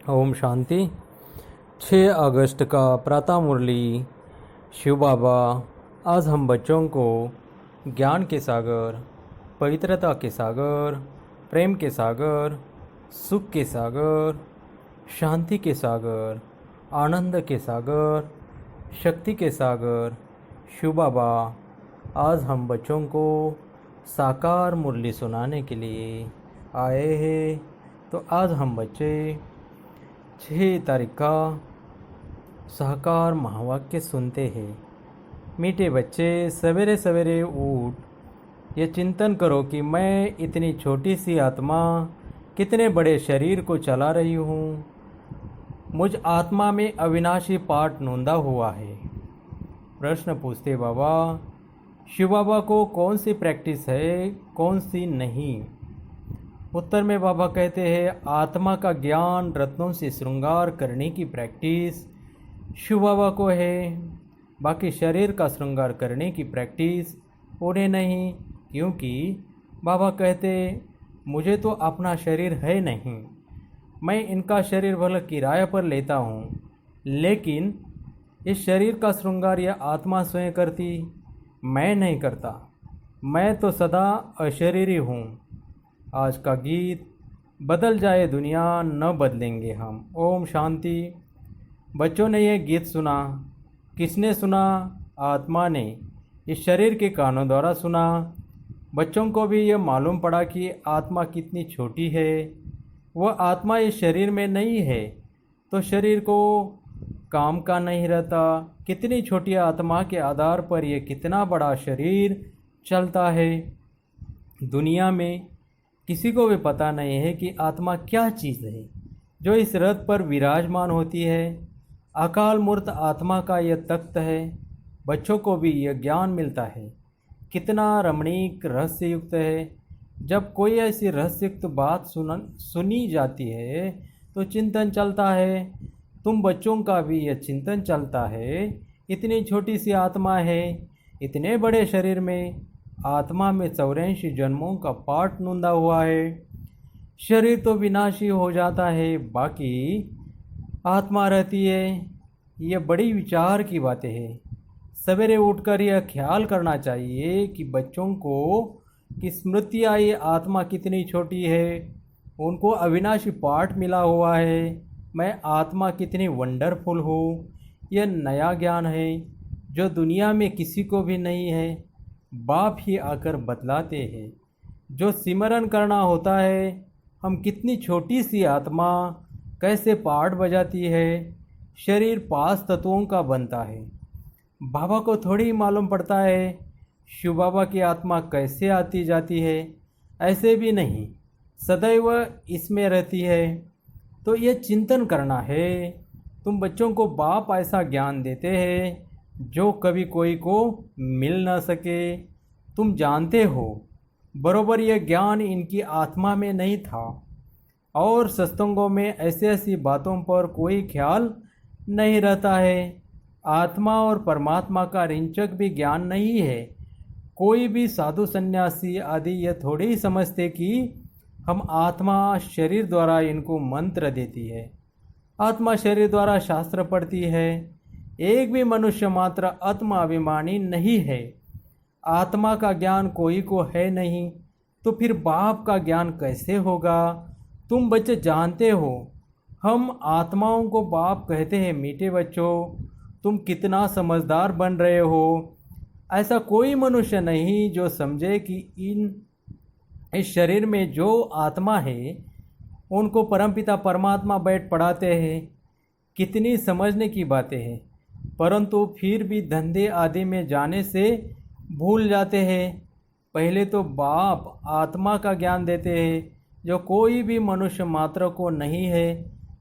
ओम शांति। 6 अगस्त का प्रातः मुरली। शिव बाबा, आज हम बच्चों को ज्ञान के सागर, पवित्रता के सागर, प्रेम के सागर, सुख के सागर, शांति के सागर, आनंद के सागर, शक्ति के सागर, शिव बाबा, आज हम बच्चों को साकार मुरली सुनाने के लिए आए हैं। तो आज हम बच्चे 6 तारीख का साकार महावाक्य सुनते हैं। मीठे बच्चे, सवेरे सवेरे उठ ये चिंतन करो कि मैं इतनी छोटी सी आत्मा कितने बड़े शरीर को चला रही हूँ। मुझ आत्मा में अविनाशी पाठ नोंदा हुआ है। प्रश्न पूछते बाबा, शिव बाबा को कौन सी प्रैक्टिस है, कौन सी नहीं? उत्तर में बाबा कहते हैं, आत्मा का ज्ञान रत्नों से श्रृंगार करने की प्रैक्टिस शिव बाबा को है। बाकी शरीर का श्रृंगार करने की प्रैक्टिस उन्हें नहीं, क्योंकि बाबा कहते मुझे तो अपना शरीर है नहीं। मैं इनका शरीर भले किराए पर लेता हूँ, लेकिन इस शरीर का श्रृंगार यह आत्मा स्वयं करती, मैं नहीं करता। मैं तो सदा अशरीरी हूँ। आज का गीत, बदल जाए दुनिया न बदलेंगे हम। ओम शांति। बच्चों ने यह गीत सुना, किसने सुना? आत्मा ने इस शरीर के कानों द्वारा सुना। बच्चों को भी यह मालूम पड़ा कि आत्मा कितनी छोटी है। वह आत्मा इस शरीर में नहीं है तो शरीर को काम का नहीं रहता। कितनी छोटी आत्मा के आधार पर यह कितना बड़ा शरीर चलता है। दुनिया में किसी को भी पता नहीं है कि आत्मा क्या चीज़ है जो इस रथ पर विराजमान होती है। अकाल मूर्त आत्मा का यह तख्त है। बच्चों को भी यह ज्ञान मिलता है। कितना रमणीक रहस्ययुक्त है। जब कोई ऐसी रहस्ययुक्त बात सुनी जाती है तो चिंतन चलता है। तुम बच्चों का भी यह चिंतन चलता है। इतनी छोटी सी आत्मा है, इतने बड़े शरीर में आत्मा में 84 जन्मों का पाठ नोंदा हुआ है। शरीर तो विनाशी हो जाता है, बाकी आत्मा रहती है। ये बड़ी विचार की बातें हैं। सवेरे उठकर यह ख्याल करना चाहिए कि बच्चों को कि स्मृति आई आत्मा कितनी छोटी है। उनको अविनाशी पाठ मिला हुआ है। मैं आत्मा कितनी वंडरफुल हूँ। यह नया ज्ञान है जो दुनिया में किसी को भी नहीं है। बाप ही आकर बतलाते हैं। जो सिमरन करना होता है, हम कितनी छोटी सी आत्मा कैसे पाठ बजाती है। शरीर 5 तत्वों का बनता है। बाबा को थोड़ी ही मालूम पड़ता है शिव बाबा की आत्मा कैसे आती जाती है। ऐसे भी नहीं, सदैव इसमें रहती है। तो ये चिंतन करना है। तुम बच्चों को बाप ऐसा ज्ञान देते हैं जो कभी कोई को मिल ना सके। तुम जानते हो बरोबर यह ज्ञान इनकी आत्मा में नहीं था, और सत्संगों में ऐसी ऐसी बातों पर कोई ख्याल नहीं रहता है। आत्मा और परमात्मा का रिंचक भी ज्ञान नहीं है। कोई भी साधु सन्यासी आदि यह थोड़ी ही समझते कि हम आत्मा शरीर द्वारा इनको मंत्र देती है, आत्मा शरीर द्वारा शास्त्र पढ़ती है। एक भी मनुष्य मात्र आत्माभिमानी नहीं है। आत्मा का ज्ञान कोई को है नहीं, तो फिर बाप का ज्ञान कैसे होगा? तुम बच्चे जानते हो, हम आत्माओं को बाप कहते हैं। मीठे बच्चों, तुम कितना समझदार बन रहे हो। ऐसा कोई मनुष्य नहीं जो समझे कि इस शरीर में जो आत्मा है उनको परमपिता परमात्मा बैठ पढ़ाते हैं। कितनी समझने की बातें हैं, परंतु फिर भी धंधे आदि में जाने से भूल जाते हैं। पहले तो बाप आत्मा का ज्ञान देते हैं जो कोई भी मनुष्य मात्र को नहीं है।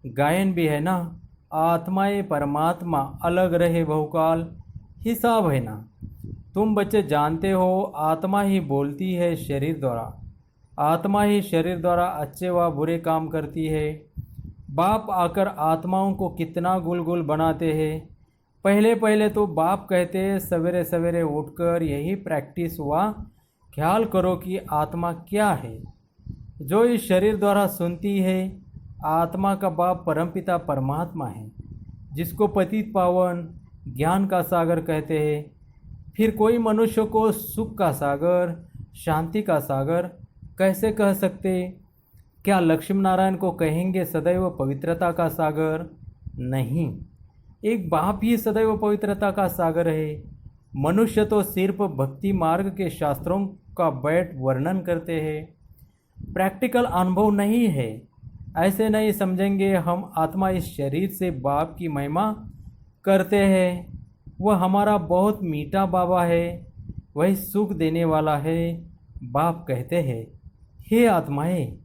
गायन भी है ना, आत्माएं परमात्मा अलग रहे बहुकाल, हिसाब है ना। तुम बच्चे जानते हो आत्मा ही बोलती है शरीर द्वारा। आत्मा ही शरीर द्वारा अच्छे व बुरे काम करती है। बाप आकर आत्माओं को कितना गुलगुल बनाते हैं। पहले पहले तो बाप कहते हैं सवेरे सवेरे उठकर यही प्रैक्टिस हुआ, ख्याल करो कि आत्मा क्या है जो इस शरीर द्वारा सुनती है। आत्मा का बाप परमपिता परमात्मा है, जिसको पतित पावन ज्ञान का सागर कहते हैं। फिर कोई मनुष्य को सुख का सागर, शांति का सागर कैसे कह सकते? क्या लक्ष्मी नारायण को कहेंगे सदैव पवित्रता का सागर? नहीं, एक बाप ही सदैव पवित्रता का सागर है। मनुष्य तो सिर्फ भक्ति मार्ग के शास्त्रों का बैठ वर्णन करते हैं, प्रैक्टिकल अनुभव नहीं है। ऐसे नहीं समझेंगे हम आत्मा इस शरीर से बाप की महिमा करते हैं। वह हमारा बहुत मीठा बाबा है, वही सुख देने वाला है। बाप कहते हैं, हे आत्माएं,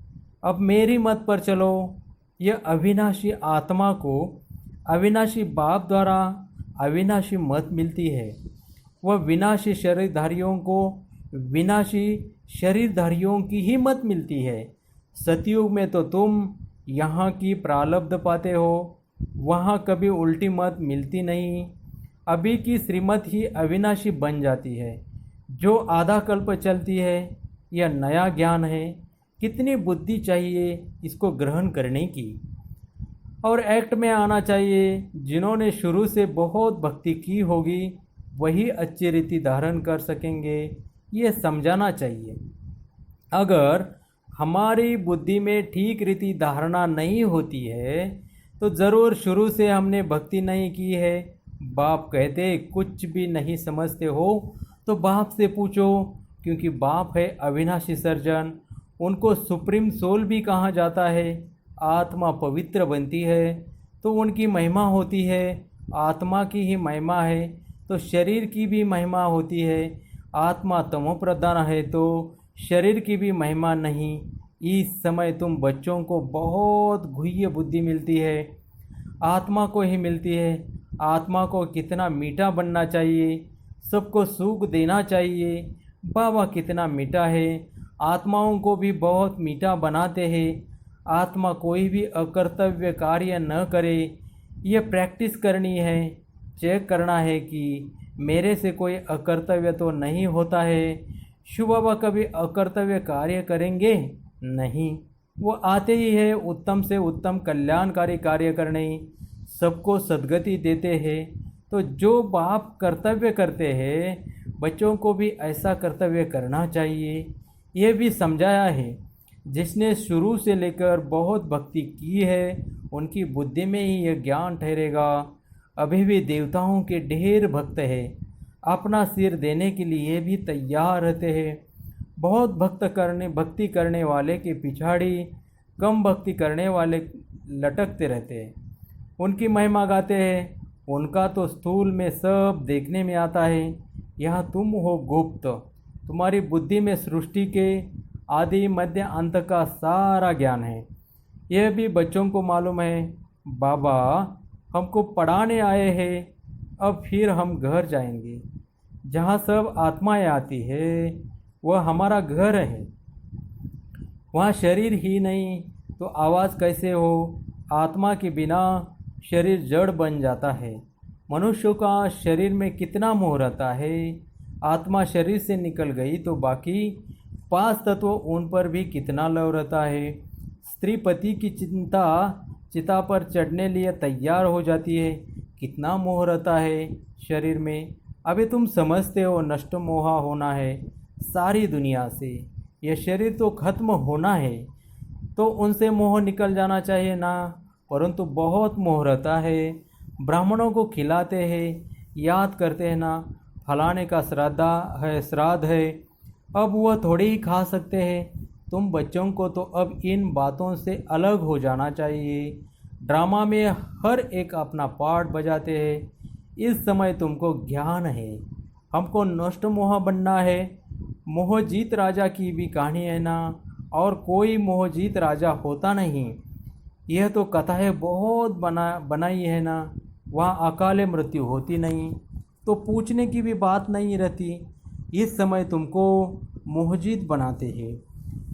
अब मेरी मत पर चलो। यह अविनाशी आत्मा को अविनाशी बाप द्वारा अविनाशी मत मिलती है। वह विनाशी शरीरधारियों को विनाशी शरीरधारियों की ही मत मिलती है। सतयुग में तो तुम यहाँ की प्रारब्ध पाते हो, वहाँ कभी उल्टी मत मिलती नहीं। अभी की श्रीमत ही अविनाशी बन जाती है, जो आधा कल्प चलती है। यह नया ज्ञान है। कितनी बुद्धि चाहिए इसको ग्रहण करने की, और एक्ट में आना चाहिए। जिन्होंने शुरू से बहुत भक्ति की होगी वही अच्छी रीति धारण कर सकेंगे, ये समझाना चाहिए। अगर हमारी बुद्धि में ठीक रीति धारणा नहीं होती है तो ज़रूर शुरू से हमने भक्ति नहीं की है। बाप कहते कुछ भी नहीं समझते हो तो बाप से पूछो, क्योंकि बाप है अविनाशी सर्जन। उनको सुप्रीम सोल भी कहा जाता है। आत्मा पवित्र बनती है तो उनकी महिमा होती है। आत्मा की ही महिमा है तो शरीर की भी महिमा होती है। आत्मा तमो प्रधान है तो शरीर की भी महिमा नहीं। इस समय तुम बच्चों को बहुत गुह्य बुद्धि मिलती है, आत्मा को ही मिलती है। आत्मा को कितना मीठा बनना चाहिए, सबको सुख देना चाहिए। बाबा कितना मीठा है, आत्माओं को भी बहुत मीठा बनाते हैं। आत्मा कोई भी अकर्तव्य कार्य न करे, यह प्रैक्टिस करनी है। चेक करना है कि मेरे से कोई अकर्तव्य तो नहीं होता है। शिव बाबा कभी अकर्तव्य कार्य करेंगे नहीं, वो आते ही है उत्तम से उत्तम कल्याणकारी कार्य करने, सबको सद्गति देते हैं। तो जो बाप कर्तव्य करते हैं बच्चों को भी ऐसा कर्तव्य करना चाहिए, ये भी समझाया है। जिसने शुरू से लेकर बहुत भक्ति की है उनकी बुद्धि में ही यह ज्ञान ठहरेगा। अभी भी देवताओं के ढेर भक्त हैं, अपना सिर देने के लिए भी तैयार रहते हैं। बहुत भक्ति करने वाले के पिछाड़ी कम भक्ति करने वाले लटकते रहते हैं, उनकी महिमा गाते हैं। उनका तो स्थूल में सब देखने में आता है। यहाँ तुम हो गुप्त, तुम्हारी बुद्धि में सृष्टि के आदि मध्य अंत का सारा ज्ञान है। यह भी बच्चों को मालूम है। बाबा हमको पढ़ाने आए हैं, अब फिर हम घर जाएंगे। जहाँ सब आत्माएं आती है वह हमारा घर है। वहाँ शरीर ही नहीं तो आवाज़ कैसे हो? आत्मा के बिना शरीर जड़ बन जाता है। मनुष्यों का शरीर में कितना मोह रहता है। आत्मा शरीर से निकल गई तो बाकी 5 तत्व उन पर भी कितना लव रहता है। स्त्री पति की चिता पर चढ़ने लिए तैयार हो जाती है, कितना मोह रहता है शरीर में। अभी तुम समझते हो नष्ट मोहा होना है सारी दुनिया से, यह शरीर तो खत्म होना है, तो उनसे मोह निकल जाना चाहिए ना। परंतु बहुत मोह रहता है। ब्राह्मणों को खिलाते हैं, याद करते हैं ना, फलाने का श्राद्ध है, अब वह थोड़ी ही खा सकते हैं। तुम बच्चों को तो अब इन बातों से अलग हो जाना चाहिए। ड्रामा में हर एक अपना पार्ट बजाते हैं। इस समय तुमको ज्ञान है, हमको नष्ट मोह बनना है। मोहजीत राजा की भी कहानी है ना, और कोई मोहजीत राजा होता नहीं। यह तो कथाएं बहुत बनाई है ना, वहाँ अकाले मृत्यु होती नहीं, तो पूछने की भी बात नहीं रहती। इस समय तुमको मोहजीत बनाते हैं।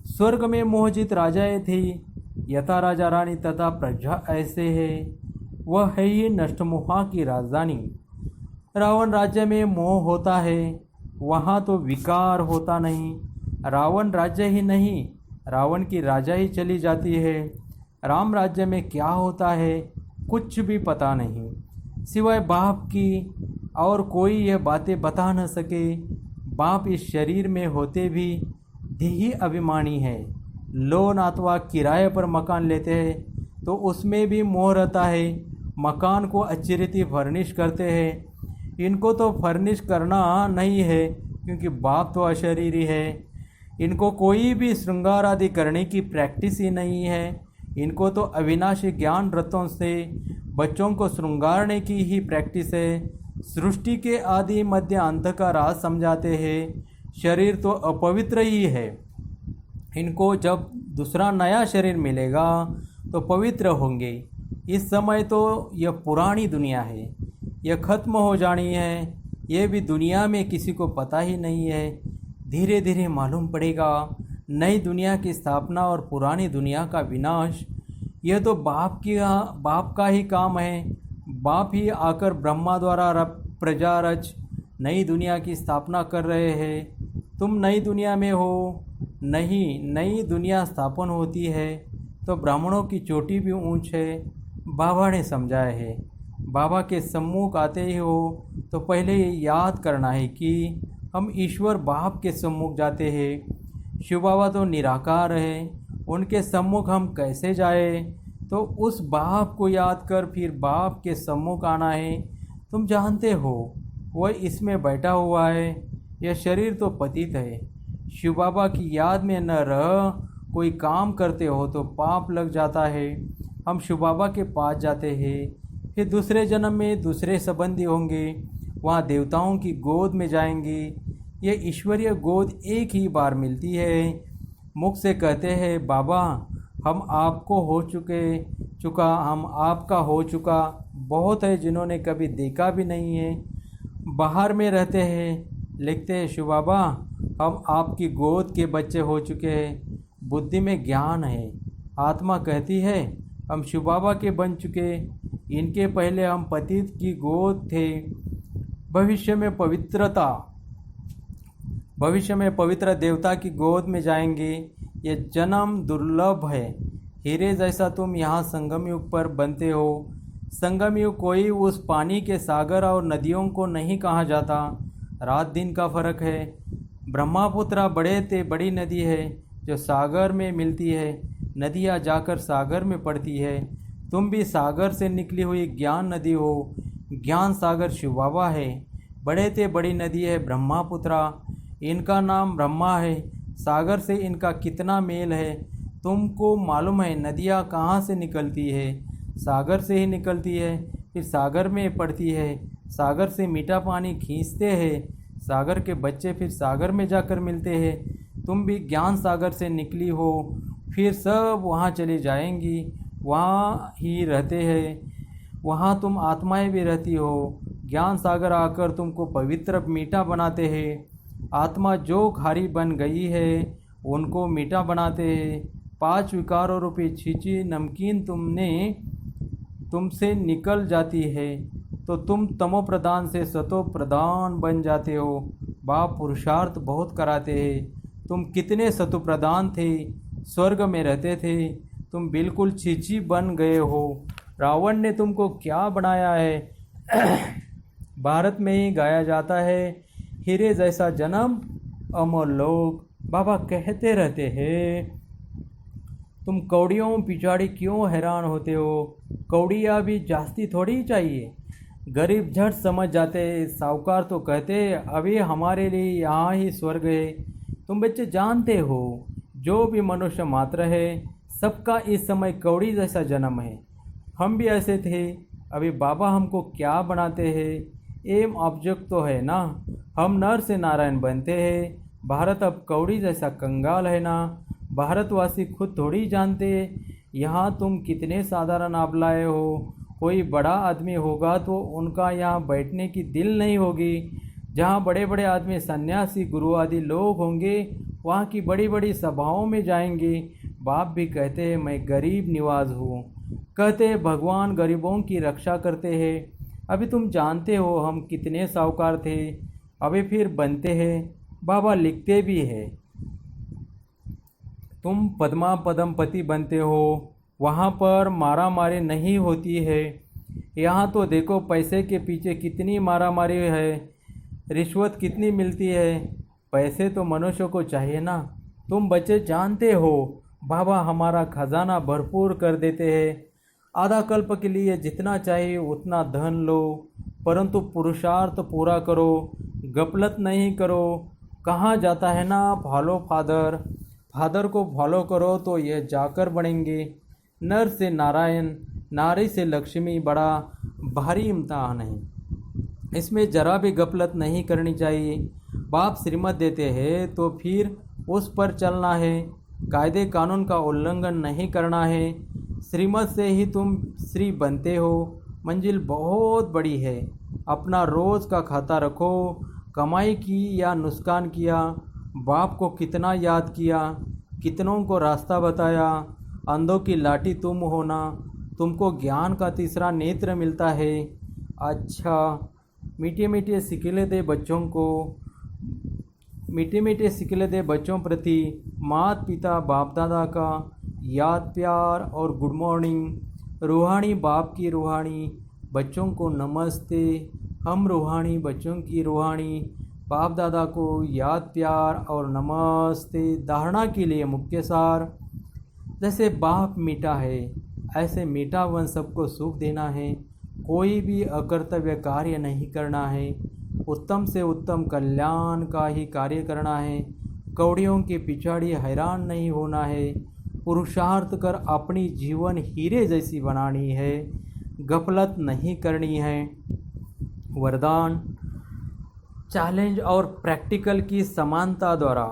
स्वर्ग में मोहजीत राजाएं थी, यथा राजा रानी तथा प्रजा ऐसे है। वह है ही नष्टमोहा की राजधानी। रावण राज्य में मोह होता है, वहाँ तो विकार होता नहीं। रावण राज्य ही नहीं, रावण की राजा ही चली जाती है। राम राज्य में क्या होता है कुछ भी पता नहीं, सिवाय बाप की और कोई यह बातें बता न सके। बाप इस शरीर में होते भी देही अभिमानी है। लोन अथवा किराए पर मकान लेते हैं तो उसमें भी मोह रहता है। मकान को अच्छी रीति फर्निश करते हैं। इनको तो फर्निश करना नहीं है क्योंकि बाप तो अशरीरी है। इनको कोई भी श्रृंगार आदि करने की प्रैक्टिस ही नहीं है। इनको तो अविनाशी ज्ञान रत्नों से बच्चों को श्रृंगारने की ही प्रैक्टिस है। सृष्टि के आदि मध्य अंत का राज समझाते हैं। शरीर तो अपवित्र ही है। इनको जब दूसरा नया शरीर मिलेगा तो पवित्र होंगे। इस समय तो यह पुरानी दुनिया है, यह खत्म हो जानी है। यह भी दुनिया में किसी को पता ही नहीं है। धीरे धीरे मालूम पड़ेगा नई दुनिया की स्थापना और पुरानी दुनिया का विनाश। यह तो बाप का ही काम है। बाप ही आकर ब्रह्मा द्वारा प्रजा रच नई दुनिया की स्थापना कर रहे हैं। तुम नई दुनिया में हो? नहीं, नई दुनिया स्थापन होती है तो ब्राह्मणों की चोटी भी ऊंच है। बाबा ने समझाया है। बाबा के सम्मुख आते ही हो तो पहले ये याद करना है कि हम ईश्वर बाप के सम्मुख जाते हैं। शिव बाबा तो निराकार है, उनके सम्मुख हम कैसे जाए? तो उस बाप को याद कर फिर बाप के सम्मुख आना है। तुम जानते हो वह इसमें बैठा हुआ है। यह शरीर तो पतित है। शिव बाबा की याद में न रह कोई काम करते हो तो पाप लग जाता है। हम शिव बाबा के पास जाते हैं, फिर दूसरे जन्म में दूसरे संबंधी होंगे, वहाँ देवताओं की गोद में जाएंगे। ये ईश्वरीय गोद एक ही बार मिलती है। मुख से कहते हैं बाबा हम आपको हो चुका, हम आपका हो चुका। बहुत है जिन्होंने कभी देखा भी नहीं है। बाहर में रहते हैं, लिखते हैं शिव बाबा हम आपकी गोद के बच्चे हो चुके हैं। बुद्धि में ज्ञान है। आत्मा कहती है हम शिव बाबा के बन चुके। इनके पहले हम पतित की गोद थे। भविष्य में पवित्र देवता की गोद में जाएंगे। ये जन्म दुर्लभ है। हीरे जैसा तुम यहाँ संगम युग पर बनते हो। संगम युग कोई उस पानी के सागर और नदियों को नहीं कहा जाता। रात दिन का फर्क है। ब्रह्मपुत्रा बड़ी नदी है जो सागर में मिलती है। नदियाँ जाकर सागर में पड़ती है। तुम भी सागर से निकली हुई ज्ञान नदी हो। ज्ञान सागर शिव बाबा है। बड़ी नदी है ब्रह्मपुत्रा। इनका नाम ब्रह्मा है। सागर से इनका कितना मेल है तुमको मालूम है? नदियाँ कहाँ से निकलती है? सागर से ही निकलती है, फिर सागर में पड़ती है। सागर से मीठा पानी खींचते हैं। सागर के बच्चे फिर सागर में जाकर मिलते हैं। तुम भी ज्ञान सागर से निकली हो, फिर सब वहाँ चली जाएंगी, वहाँ ही रहते हैं। वहाँ तुम आत्माएं भी रहती हो। ज्ञान सागर आकर तुमको पवित्र मीठा बनाते हैं। आत्मा जो खारी बन गई है उनको मीठा बनाते हैं। 5 विकारों रूपी छींची नमकीन तुमसे निकल जाती है तो तुम तमो प्रधान से सतो प्रधान बन जाते हो। बाप पुरुषार्थ बहुत कराते हैं। तुम कितने सतो प्रधान थे, स्वर्ग में रहते थे, तुम बिल्कुल छींची बन गए हो। रावण ने तुमको क्या बनाया है? भारत में ही गाया जाता है, हीरे जैसा जन्म अमर लोग। बाबा कहते रहते हैं तुम कौड़ियों पिछाड़ी क्यों हैरान होते हो? कौड़ियाँ भी जास्ती थोड़ी चाहिए। गरीब झट समझ जाते। साहूकार तो कहते अभी हमारे लिए यहाँ ही स्वर्ग है। तुम बच्चे जानते हो जो भी मनुष्य मात्र है सबका इस समय कौड़ी जैसा जन्म है। हम भी ऐसे थे। अभी बाबा हमको क्या बनाते हैं? एम ऑब्जेक्ट तो है ना। हम नर से नारायण बनते हैं। भारत अब कौड़ी जैसा कंगाल है ना। भारतवासी खुद थोड़ी जानते यहाँ तुम कितने साधारण आबलाए हो। कोई बड़ा आदमी होगा तो उनका यहाँ बैठने की दिल नहीं होगी। जहाँ बड़े बड़े आदमी सन्यासी गुरु आदि लोग होंगे वहाँ की बड़ी बड़ी सभाओं में जाएंगे। बाप भी कहते हैं मैं गरीब निवाज हूँ। कहते हैं भगवान गरीबों की रक्षा करते हैं। अभी तुम जानते हो हम कितने साहूकार थे, अभी फिर बनते हैं। बाबा लिखते भी है तुम पद्मा पदमपति बनते हो। वहाँ पर मारा मारी नहीं होती है। यहाँ तो देखो पैसे के पीछे कितनी मारा मारी है, रिश्वत कितनी मिलती है। पैसे तो मनुष्य को चाहिए ना। तुम बच्चे जानते हो बाबा हमारा खजाना भरपूर कर देते हैं। आधा कल्प के लिए जितना चाहिए उतना धन लो, परंतु पुरुषार्थ पूरा करो, गफलत नहीं करो। कहाँ जाता है ना फॉलो फादर, फादर को फॉलो करो तो ये जाकर बनेंगे। नर से नारायण, नारी से लक्ष्मी, बड़ा भारी इम्तिहान है। इसमें जरा भी गफलत नहीं करनी चाहिए। बाप श्रीमत देते हैं तो फिर उस पर चलना है, कायदे कानून का उल्लंघन नहीं करना है। श्रीमत से ही तुम श्री बनते हो। मंजिल बहुत बड़ी है। अपना रोज़ का खाता रखो, कमाई की या नुकसान किया, बाप को कितना याद किया, कितनों को रास्ता बताया। अंधों की लाठी तुम होना, तुमको ज्ञान का तीसरा नेत्र मिलता है। अच्छा, मीठे मीठे सिकेले दे बच्चों को, मीठे मीठे सिकेले दे बच्चों प्रति माता पिता बाप दादा का याद प्यार और गुड मॉर्निंग। रूहानी बाप की रूहानी बच्चों को नमस्ते। हम रूहानी बच्चों की रूहानी बाप दादा को याद प्यार और नमस्ते। धारणा के लिए मुख्य सार, जैसे बाप मीठा है ऐसे मीठा वन सबको सुख देना है। कोई भी अकर्तव्य कार्य नहीं करना है। उत्तम से उत्तम कल्याण का ही कार्य करना है। कौड़ियों के पिछाड़ी हैरान नहीं होना है। पुरुषार्थ कर अपनी जीवन हीरे जैसी बनानी है, गफलत नहीं करनी है। वरदान, चैलेंज और प्रैक्टिकल की समानता द्वारा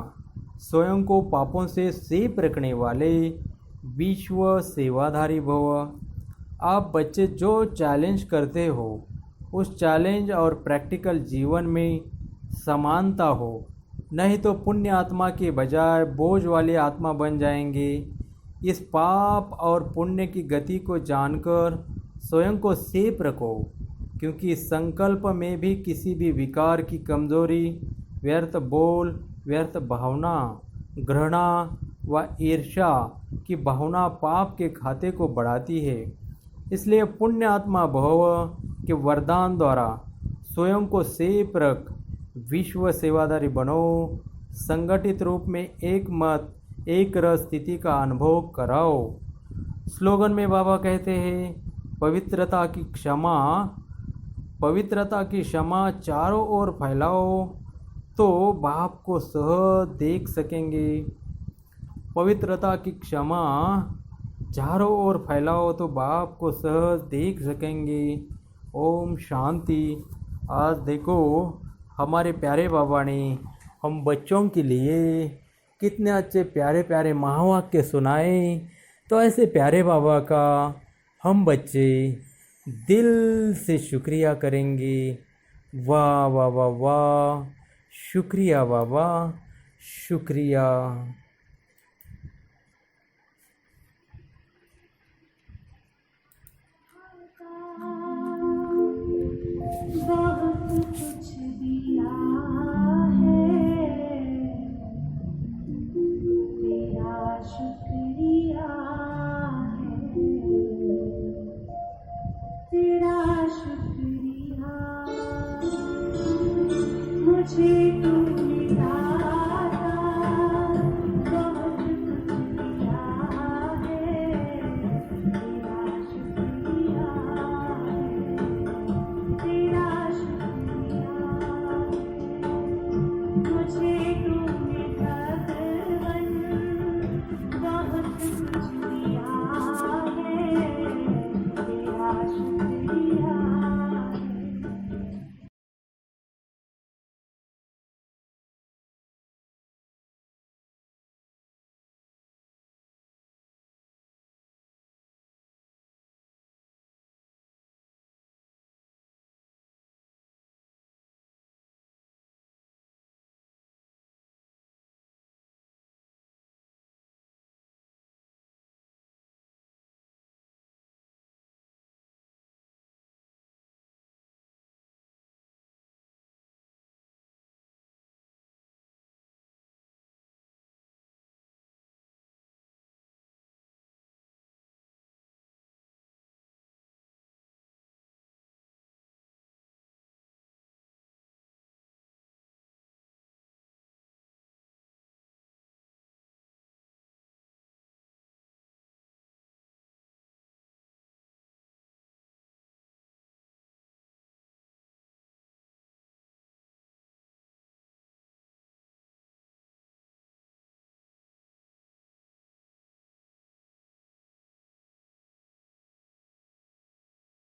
स्वयं को पापों से सेफ रखने वाले विश्व सेवाधारी भव। आप बच्चे जो चैलेंज करते हो उस चैलेंज और प्रैक्टिकल जीवन में समानता हो, नहीं तो पुण्य आत्मा के बजाय बोझ वाली आत्मा बन जाएंगे। इस पाप और पुण्य की गति को जानकर स्वयं को सेफ रखो, क्योंकि संकल्प में भी किसी भी विकार की कमजोरी, व्यर्थ बोल, व्यर्थ भावना, घृणा व ईर्ष्या की भावना पाप के खाते को बढ़ाती है। इसलिए पुण्य आत्मा भव के वरदान द्वारा स्वयं को सेफ रख विश्व सेवादारी बनो। संगठित रूप में एक मत एक रस स्थिति का अनुभव कराओ। स्लोगन में बाबा कहते हैं, पवित्रता की क्षमा, पवित्रता की क्षमा चारों ओर फैलाओ तो बाप को सहज देख सकेंगे। पवित्रता की क्षमा चारों ओर फैलाओ तो बाप को सहज देख सकेंगे। ओम शांति। आज देखो हमारे प्यारे बाबा ने हम बच्चों के लिए कितने अच्छे प्यारे प्यारे महावाक्य सुनाए। तो ऐसे प्यारे बाबा का हम बच्चे दिल से शुक्रिया करेंगे। वाह वाह वाह वाह, शुक्रिया बाबा, शुक्रिया।